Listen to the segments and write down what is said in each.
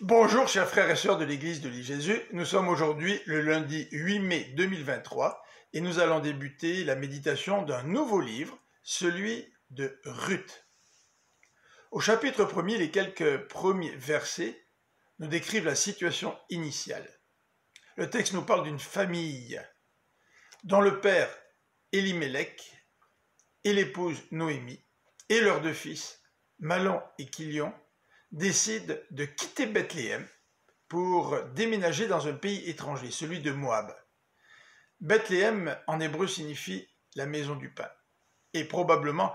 Bonjour chers frères et sœurs de l'église de l'I-Jésus, nous sommes aujourd'hui le lundi 8 mai 2023 et nous allons débuter la méditation d'un nouveau livre, celui de Ruth. Au chapitre 1er, les quelques premiers versets nous décrivent la situation initiale. Le texte nous parle d'une famille dont le père Élimélec et l'épouse Noémie et leurs deux fils, Mahlon et Kilion, décident de quitter Bethléem pour déménager dans un pays étranger, celui de Moab. Bethléem en hébreu signifie la maison du pain. Et probablement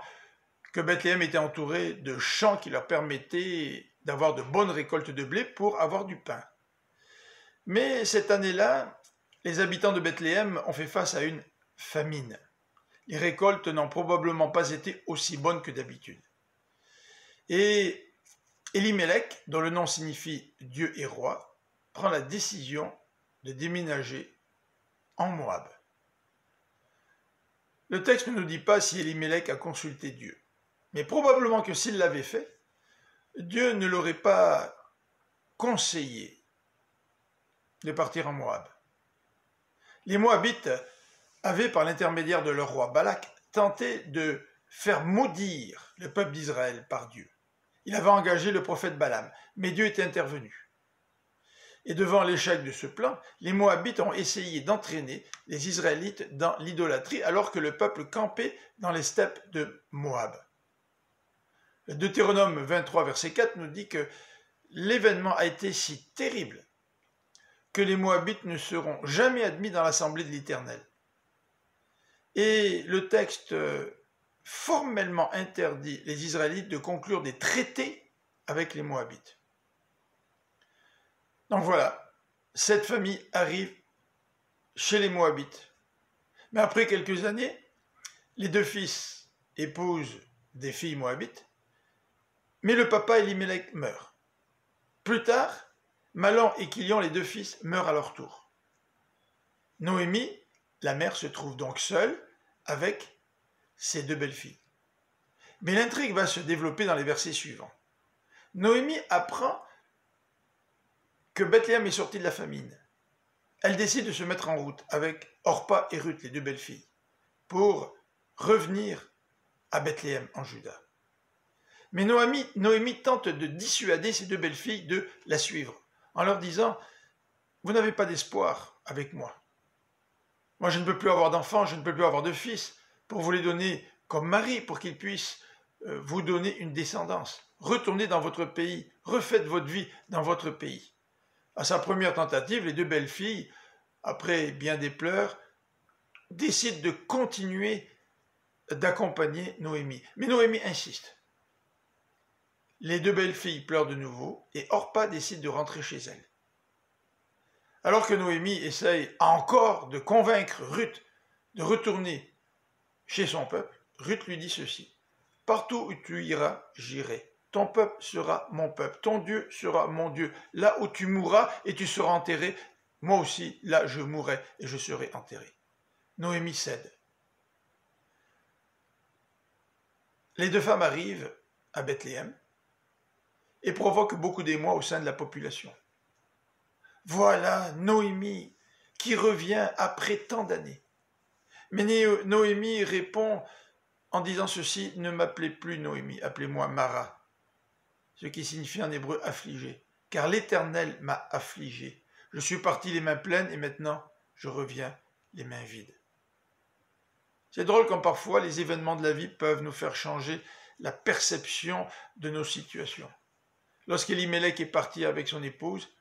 que Bethléem était entouré de champs qui leur permettaient d'avoir de bonnes récoltes de blé pour avoir du pain. Mais cette année-là, les habitants de Bethléem ont fait face à une famine. Les récoltes n'ont probablement pas été aussi bonnes que d'habitude. Et Élimélec, dont le nom signifie Dieu et roi, prend la décision de déménager en Moab. Le texte ne nous dit pas si Élimélec a consulté Dieu, mais probablement que s'il l'avait fait, Dieu ne l'aurait pas conseillé de partir en Moab. Les Moabites avaient, par l'intermédiaire de leur roi Balak, tenté de faire maudire le peuple d'Israël par Dieu. Il avait engagé le prophète Balaam, mais Dieu était intervenu. Et devant l'échec de ce plan, les Moabites ont essayé d'entraîner les Israélites dans l'idolâtrie alors que le peuple campait dans les steppes de Moab. Le Deutéronome 23, verset 4 nous dit que l'événement a été si terrible que les Moabites ne seront jamais admis dans l'assemblée de l'Éternel. Et le texte formellement interdit les Israélites de conclure des traités avec les Moabites. Donc voilà, cette famille arrive chez les Moabites. Mais après quelques années, les deux fils épousent des filles moabites, mais le papa Élimélec meurt. Plus tard, Mahlon et Kilion, les deux fils, meurent à leur tour. Noémie, la mère, se trouve donc seule avec ses deux belles-filles. Mais l'intrigue va se développer dans les versets suivants. Noémie apprend que Bethléem est sorti de la famine. Elle décide de se mettre en route avec Orpa et Ruth, les deux belles-filles, pour revenir à Bethléem en Juda. Mais Noémie tente de dissuader ses deux belles-filles de la suivre, en leur disant « Vous n'avez pas d'espoir avec moi. Moi, je ne peux plus avoir d'enfants, je ne peux plus avoir de fils, pour vous les donner comme mari, pour qu'ils puissent vous donner une descendance. Retournez dans votre pays, refaites votre vie dans votre pays. » À sa première tentative, les deux belles filles, après bien des pleurs, décident de continuer d'accompagner Noémie. Mais Noémie insiste. Les deux belles filles pleurent de nouveau et Orpa décide de rentrer chez elle. Alors que Noémie essaye encore de convaincre Ruth de retourner chez son peuple, Ruth lui dit ceci. « Partout où tu iras, j'irai. Ton peuple sera mon peuple. Ton Dieu sera mon Dieu. Là où tu mourras et tu seras enterré, moi aussi, là je mourrai et je serai enterré. » Noémie cède. Les deux femmes arrivent à Bethléem et provoquent beaucoup d'émoi au sein de la population. Voilà Noémie qui revient après tant d'années. Mais Noémie répond en disant ceci, « Ne m'appelez plus Noémie, appelez-moi Mara », ce qui signifie en hébreu « affligé », car l'Éternel m'a affligé. Je suis parti les mains pleines et maintenant je reviens les mains vides. C'est drôle comme parfois les événements de la vie peuvent nous faire changer la perception de nos situations. Lorsqu'Élimélec est parti avec son épouse,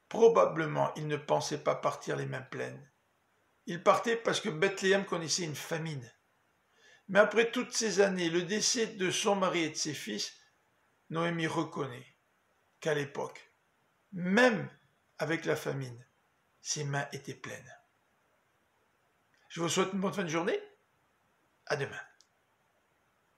probablement il ne pensait pas partir les mains pleines. Il partait parce que Bethléem connaissait une famine. Mais après toutes ces années, le décès de son mari et de ses fils, Noémie reconnaît qu'à l'époque, même avec la famine, ses mains étaient pleines. Je vous souhaite une bonne fin de journée. À demain.